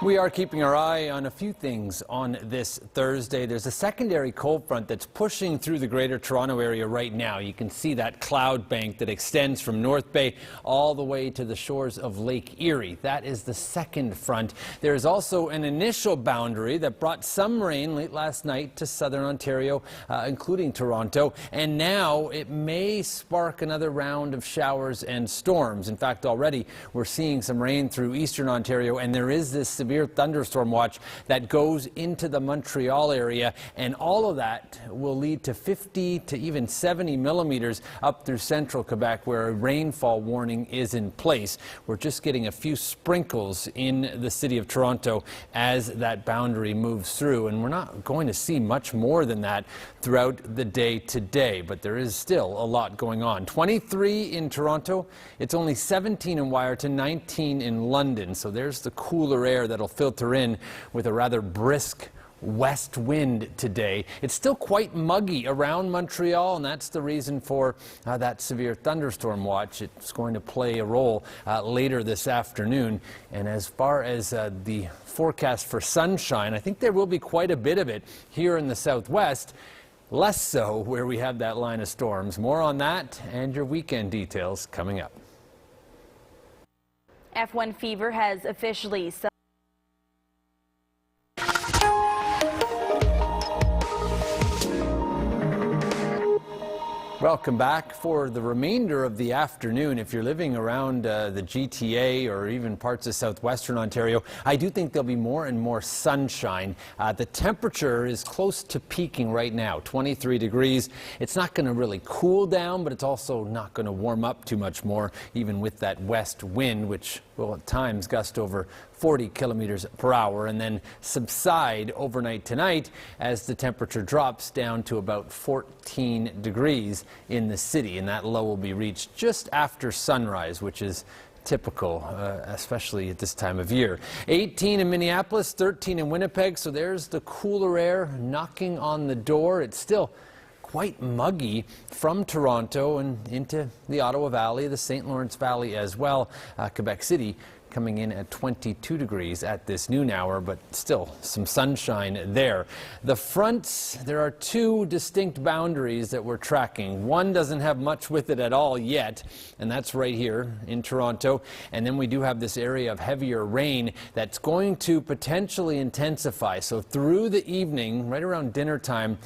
We are keeping our eye on a few things on this Thursday. There's a secondary cold front that's pushing through the Greater Toronto area right now. You can see that cloud bank that extends from North Bay all the way to the shores of Lake Erie. That is the second front. There's also an initial boundary that brought some rain late last night to southern Ontario, including Toronto. And now it may spark another round of showers and storms. In fact, already we're seeing some rain through eastern Ontario, and there is this severe thunderstorm watch that goes into the Montreal area, and all of that will lead to 50 to even 70 millimeters up through central Quebec, where a rainfall warning is in place. We're just getting a few sprinkles in the city of Toronto as that boundary moves through, and we're not going to see much more than that throughout the day today, but there is still a lot going on. 23 in Toronto, it's only 17 in Wyerton, 19 in London, so there's the cooler air that'll filter in with a rather brisk west wind today. It's still quite muggy around Montreal, and that's the reason for that severe thunderstorm watch. It's going to play a role later this afternoon. And as far as the forecast for sunshine, I think there will be quite a bit of it here in the southwest. Less so where we have that line of storms. More on that and your weekend details coming up. F1 fever has officially Welcome back for the remainder of the afternoon. If you're living around the GTA or even parts of southwestern Ontario, I do think there'll be more and more sunshine. The temperature is close to peaking right now, 23 degrees. It's not going to really cool down, but it's also not going to warm up too much more, even with that west wind, which will at times gust over 40 kilometers per hour and then subside overnight tonight as the temperature drops down to about 14 degrees in the city, and that low will be reached just after sunrise, which is typical, especially at this time of year. 18 in Minneapolis, 13 in Winnipeg, so there's the cooler air knocking on the door. It's still quite muggy from Toronto and into the Ottawa Valley, the St. Lawrence Valley as well. Quebec City coming in at 22 degrees at this noon hour, but still some sunshine there. The fronts, there are two distinct boundaries that we're tracking. One doesn't have much with it at all yet, and that's right here in Toronto. And then we do have this area of heavier rain that's going to potentially intensify. So through the evening, right around dinner time,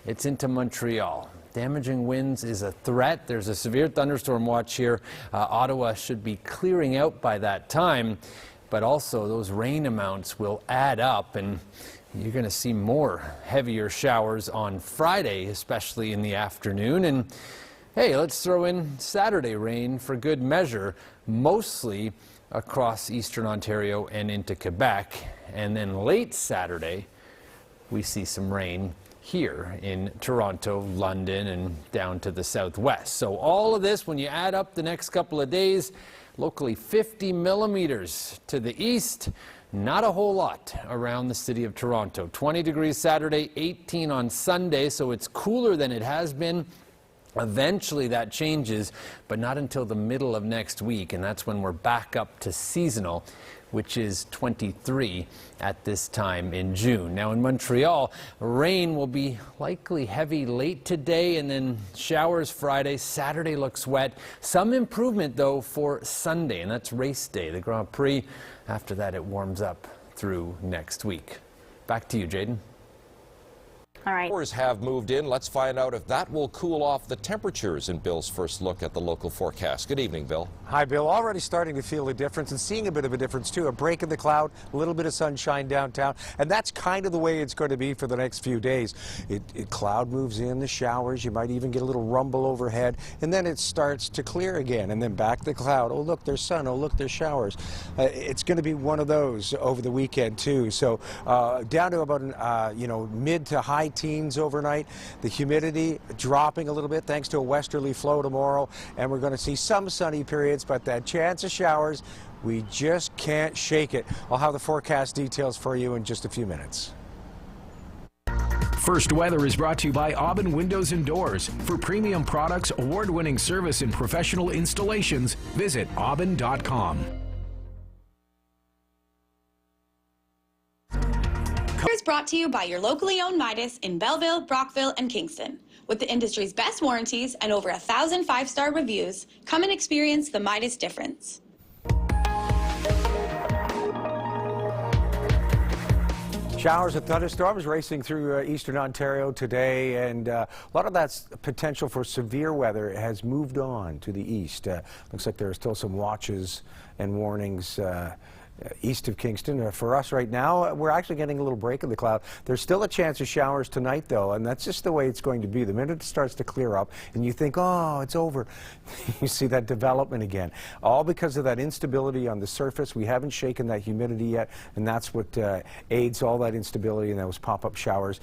it's into Montreal. Damaging winds is a threat. There's a severe thunderstorm watch here. Ottawa should be clearing out by that time, but also those rain amounts will add up, and you're going to see more heavier showers on Friday, especially in the afternoon. And hey, let's throw in Saturday rain for good measure, mostly across eastern Ontario and into Quebec. And then late Saturday, we see some rain here in Toronto, London, and down to the southwest. So all of this, when you add up the next couple of days, locally 50 millimeters to the east, not a whole lot around the city of Toronto. 20 degrees Saturday, 18 on Sunday, so it's cooler than it has been. Eventually that changes, but not until the middle of next week, and that's when we're back up to seasonal, which is 23 at this time in June. Now in Montreal, rain will be likely heavy late today and then showers Friday. Saturday looks wet. Some improvement though for Sunday, and that's race day, the Grand Prix. After that it warms up through next week. Back to you, Jaden. all right. Showers have moved in. Let's find out if that will cool off the temperatures in Bill's first look at the local forecast. Good evening, Bill. Hi, Bill. Already starting to feel a difference and seeing a bit of a difference, too. A break in the cloud, a little bit of sunshine downtown, and that's kind of the way it's going to be for the next few days. Cloud moves in, the showers, you might even get a little rumble overhead, and then it starts to clear again, and then back the cloud. Oh, look, there's sun. Oh, look, there's showers. It's going to be one of those over the weekend, too. So down to about, mid to high teens overnight. The humidity dropping a little bit thanks to a westerly flow tomorrow, and we're going to see some sunny periods, but that chance of showers, we just can't shake it. I'll have the forecast details for you in just a few minutes. First Weather is brought to you by Aubin Windows and Doors. For premium products, award-winning service, and professional installations, visit aubin.com. Is brought to you by your locally owned Midas in Belleville, Brockville, and Kingston. With the industry's best warranties and over 1,000 five-star reviews, come and experience the Midas difference. Showers and thunderstorms racing through eastern Ontario today, and a lot of that potential for severe weather has moved on to the east. Looks like there are still some watches and warnings east of Kingston. For us right now, we're actually getting a little break in the cloud. There's still a chance of showers tonight, though, and that's just the way it's going to be. The minute it starts to clear up and you think, oh, it's over, you see that development again. All because of that instability on the surface. We haven't shaken that humidity yet, and that's what aids all that instability and those pop-up showers.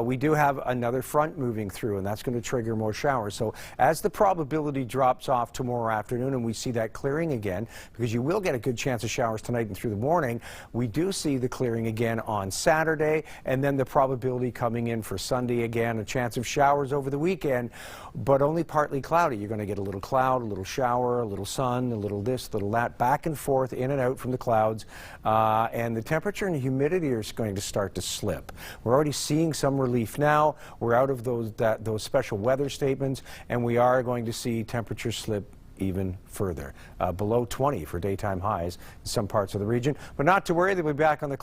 We do have another front moving through, and that's going to trigger more showers. So as the probability drops off tomorrow afternoon and we see that clearing again, because you will get a good chance of showers tonight and through the morning, we do see the clearing again on Saturday, and then the probability coming in for Sunday again, a chance of showers over the weekend, but only partly cloudy. You're going to get a little cloud, a little shower, a little sun, a little this, a little that, back and forth, in and out from the clouds, and the temperature and humidity are going to start to slip. We're already seeing some relief now. We're out of those special weather statements, and we are going to see temperatures slip even further, below 20 for daytime highs in some parts of the region. But not to worry, they'll be back on the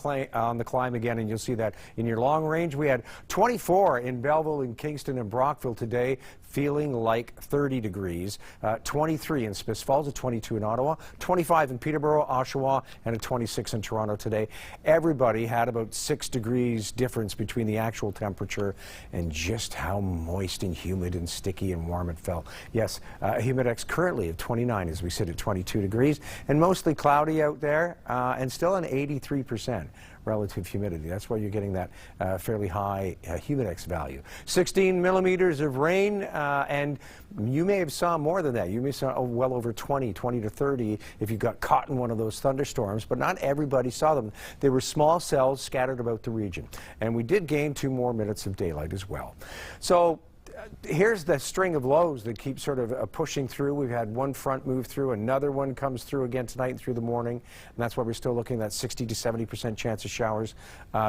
climb again, and you'll see that in your long range. We had 24 in Belleville, in Kingston, and Brockville today, feeling like 30 degrees. 23 in Smiths Falls, a 22 in Ottawa, 25 in Peterborough, Oshawa, and a 26 in Toronto today. Everybody had about 6 degrees difference between the actual temperature and just how moist and humid and sticky and warm it felt. Yes, humidex currently of 29 as we sit at 22 degrees, and mostly cloudy out there, and still an 83% relative humidity. That's why you're getting that fairly high humidex value. 16 millimeters of rain, and you may have saw more than that. You may saw well over 20 to 30 if you got caught in one of those thunderstorms, but not everybody saw them. They were small cells scattered about the region, and we did gain 2 more minutes of daylight as well. So here's the string of lows that keep sort of pushing through. We've had one front move through, another one comes through again tonight and through the morning, and that's why we're still looking at that 60 to 70% chance of showers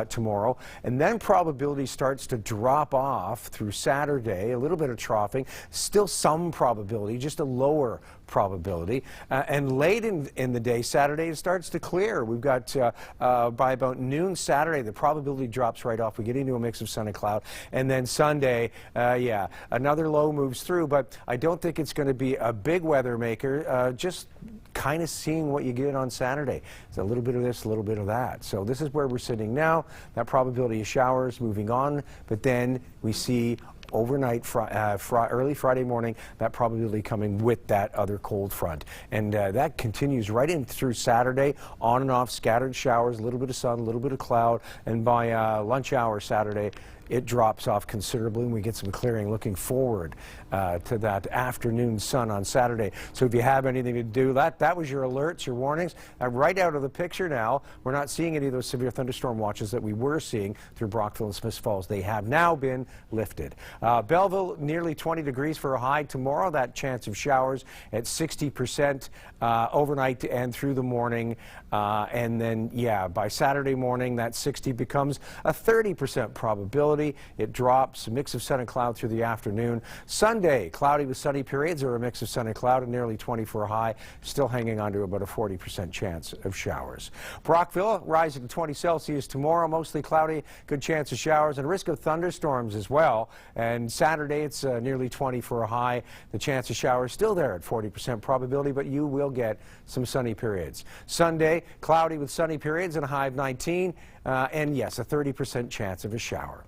tomorrow. And then probability starts to drop off through Saturday, a little bit of troughing, still some probability, just a lower probability. And late in the day, Saturday, it starts to clear. We've got by about noon Saturday, the probability drops right off. We get into a mix of sun and cloud. And then Sunday, yeah, another low moves through, but I don't think it's going to be a big weather maker. Just kind of seeing what you get on Saturday. It's a little bit of this, a little bit of that. So this is where we're sitting now. That probability of showers moving on, but then we see overnight, early Friday morning, that probability coming with that other cold front. And that continues right in through Saturday, on and off, scattered showers, a little bit of sun, a little bit of cloud, and by lunch hour Saturday, it drops off considerably, and we get some clearing. Looking forward to that afternoon sun on Saturday. So if you have anything to do, that was your alerts, your warnings. Right out of the picture now, we're not seeing any of those severe thunderstorm watches that we were seeing through Brockville and Smiths Falls. They have now been lifted. Belleville, nearly 20 degrees for a high tomorrow. That chance of showers at 60% overnight and through the morning. And then, yeah, by Saturday morning, that 60 becomes a 30% probability. It drops, a mix of sun and cloud through the afternoon. Sunday, cloudy with sunny periods, or a mix of sun and cloud, and nearly 20 for a high, still hanging on to about a 40% chance of showers. Brockville, rising to 20 Celsius tomorrow, mostly cloudy, good chance of showers, and a risk of thunderstorms as well. And Saturday, it's nearly 20 for a high. The chance of showers still there at 40% probability, but you will get some sunny periods. Sunday, cloudy with sunny periods and a high of 19, and yes, a 30% chance of a shower.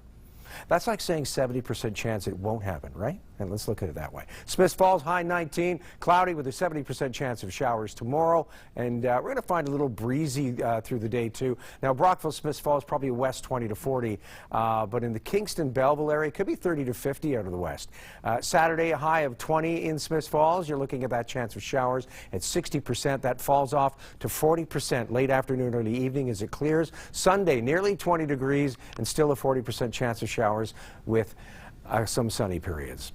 That's like saying 70% chance it won't happen, right? And let's look at it that way. Smiths Falls, high 19, cloudy with a 70% chance of showers tomorrow. And we're going to find a little breezy through the day, too. Now, Brockville, Smiths Falls, probably west 20 to 40. But in the Kingston-Belleville area, it could be 30 to 50 out of the west. Saturday, a high of 20 in Smiths Falls. You're looking at that chance of showers at 60%. That falls off to 40% late afternoon, early evening as it clears. Sunday, nearly 20 degrees and still a 40% chance of showers with some sunny periods.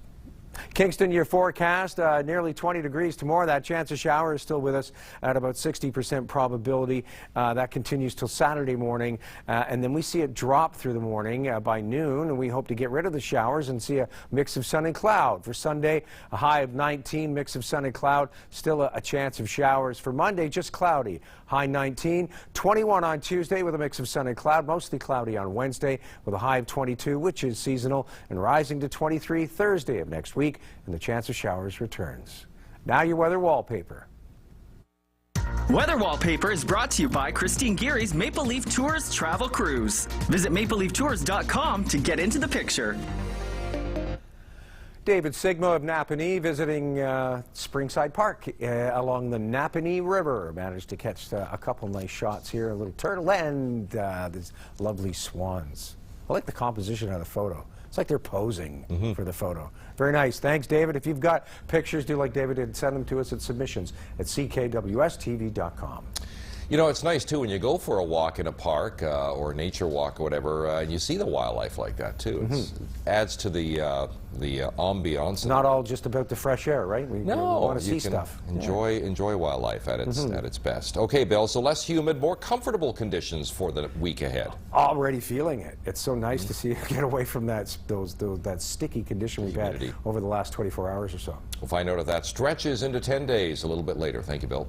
Kingston, your forecast, nearly 20 degrees tomorrow. That chance of shower is still with us at about 60% probability. That continues till Saturday morning, and then we see it drop through the morning by noon, and we hope to get rid of the showers and see a mix of sun and cloud. For Sunday, a high of 19, mix of sun and cloud, still a chance of showers. For Monday, just cloudy, high 19, 21 on Tuesday with a mix of sun and cloud, mostly cloudy on Wednesday with a high of 22, which is seasonal, and rising to 23 Thursday of next week, and the chance of showers returns. Now your weather wallpaper. Weather Wallpaper is brought to you by Christine Geary's Maple Leaf Tours Travel Cruise. Visit mapleleaftours.com to get into the picture. David Sigma of Napanee visiting Springside Park along the Napanee River. Managed to catch a couple nice shots here, a little turtle and these lovely swans. I like the composition of the photo. It's like they're posing for the photo. Very nice. Thanks, David. If you've got pictures, do like David did. Send them to us at submissions@ckwstv.com. You know, it's nice, too, when you go for a walk in a park or a nature walk or whatever, and you see the wildlife like that, too. It adds to the ambiance. Not all just about the fresh air, right? We want to see stuff. Enjoy wildlife at its best. Okay, Bill, so less humid, more comfortable conditions for the week ahead. Already feeling it. It's so nice to see get away from that sticky condition we've had over the last 24 hours or so. We'll find out if that stretches into 10 days a little bit later. Thank you, Bill.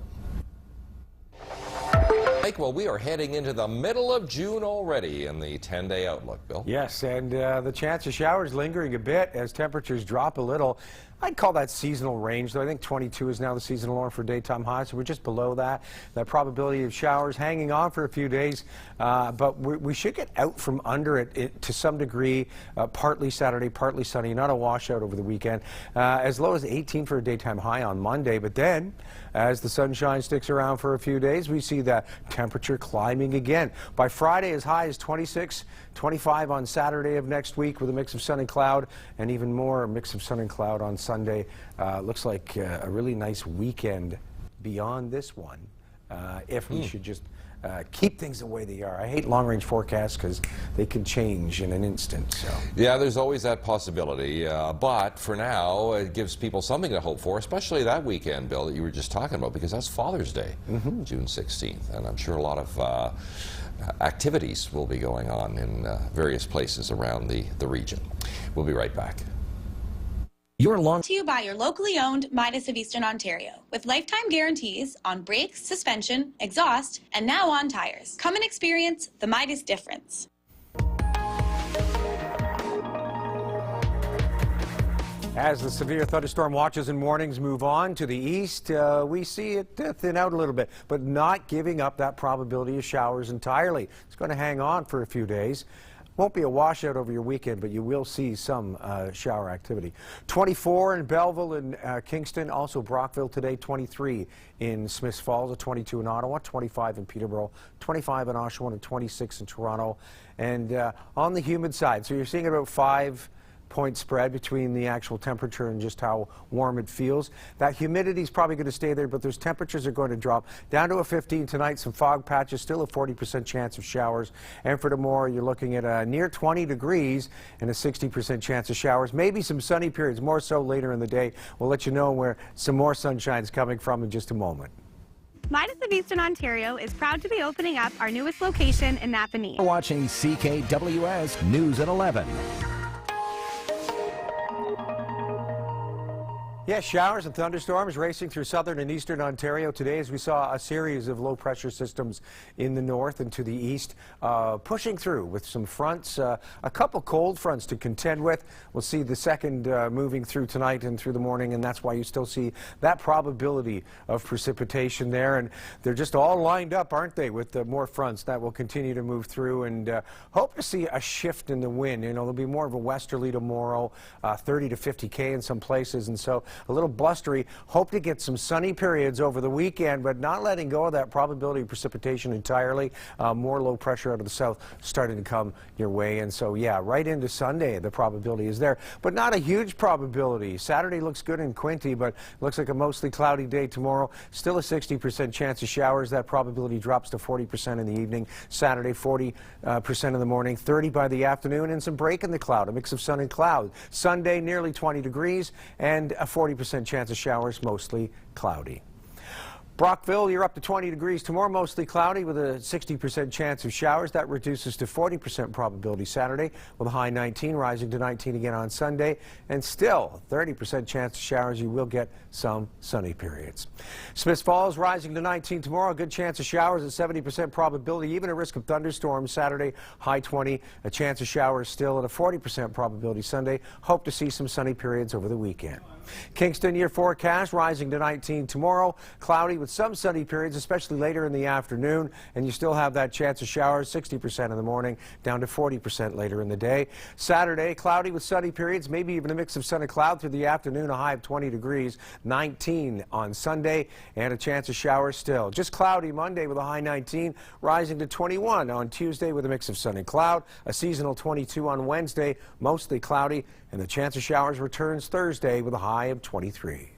Well, we are heading into the middle of June already in the 10-day outlook, Bill. Yes, and the chance of showers lingering a bit as temperatures drop a little. I'd call that seasonal range, though. I think 22 is now the seasonal norm for daytime highs, so we're just below that. That probability of showers hanging on for a few days, but we should get out from under it to some degree, partly Saturday, partly sunny, not a washout over the weekend. As low as 18 for a daytime high on Monday, but then as the sunshine sticks around for a few days, we see that temperature climbing again. By Friday, as high as 26, 25 on Saturday of next week with a mix of sun and cloud, and even more mix of sun and cloud on Sunday. Looks like a really nice weekend beyond this one, if we should just keep things the way they are. I hate long-range forecasts because they can change in an instant. So. Yeah, there's always that possibility, but for now, it gives people something to hope for, especially that weekend, Bill, that you were just talking about, because that's Father's Day, June 16th, and I'm sure a lot of activities will be going on in various places around the region. We'll be right back. To you by your locally owned Midas of Eastern Ontario, with lifetime guarantees on brakes, suspension, exhaust, and now on tires. Come and experience the Midas difference. As the severe thunderstorm watches and warnings move on to the east, we see it thin out a little bit, but not giving up that probability of showers entirely. It's going to hang on for a few days. Won't be a washout over your weekend, but you will see some shower activity. 24 in Belleville and Kingston, also Brockville today, 23 in Smiths Falls, 22 in Ottawa, 25 in Peterborough, 25 in Oshawa, and 26 in Toronto. And on the humid side, so you're seeing about 5-point spread between the actual temperature and just how warm it feels. That humidity is probably going to stay there, but those temperatures are going to drop down to a 15 tonight. Some fog patches, still a 40% chance of showers. And for tomorrow, you're looking at near 20 degrees and a 60% chance of showers. Maybe some sunny periods, more so later in the day. We'll let you know where some more sunshine is coming from in just a moment. Midas of Eastern Ontario is proud to be opening up our newest location in Napanee. Watching CKWS News at 11. Yes, showers and thunderstorms racing through southern and eastern Ontario today as we saw a series of low-pressure systems in the north and to the east pushing through with some fronts, a couple cold fronts to contend with. We'll see the second moving through tonight and through the morning, and that's why you still see that probability of precipitation there. And they're just all lined up, aren't they, with more fronts that will continue to move through, and hope to see a shift in the wind. You know, there'll be more of a westerly tomorrow, 30 to 50 k in some places, and so a little blustery. Hope to get some sunny periods over the weekend, but not letting go of that probability of precipitation entirely. More low pressure out of the south starting to come your way. And so, yeah, right into Sunday, the probability is there, but not a huge probability. Saturday looks good in Quinte, but looks like a mostly cloudy day tomorrow. Still a 60% chance of showers. That probability drops to 40% in the evening. Saturday, 40% in the morning, 30 by the afternoon, and some break in the cloud, a mix of sun and cloud. Sunday, nearly 20 degrees, and a 40% chance of showers, mostly cloudy. Brockville, you're up to 20 degrees tomorrow, mostly cloudy with a 60% chance of showers. That reduces to 40% probability Saturday with a high 19, rising to 19 again on Sunday. And still 30% chance of showers. You will get some sunny periods. Smiths Falls rising to 19 tomorrow, a good chance of showers at 70% probability, even a risk of thunderstorms Saturday, high 20, a chance of showers still at a 40% probability Sunday. Hope to see some sunny periods over the weekend. Kingston, your forecast rising to 19 tomorrow, cloudy with some sunny periods, especially later in the afternoon, and you still have that chance of showers, 60% in the morning, down to 40% later in the day. Saturday, cloudy with sunny periods, maybe even a mix of sun and cloud through the afternoon, a high of 20 degrees, 19 on Sunday, and a chance of showers still. Just cloudy Monday with a high 19, rising to 21 on Tuesday with a mix of sun and cloud, a seasonal 22 on Wednesday, mostly cloudy, and the chance of showers returns Thursday with a high of 23.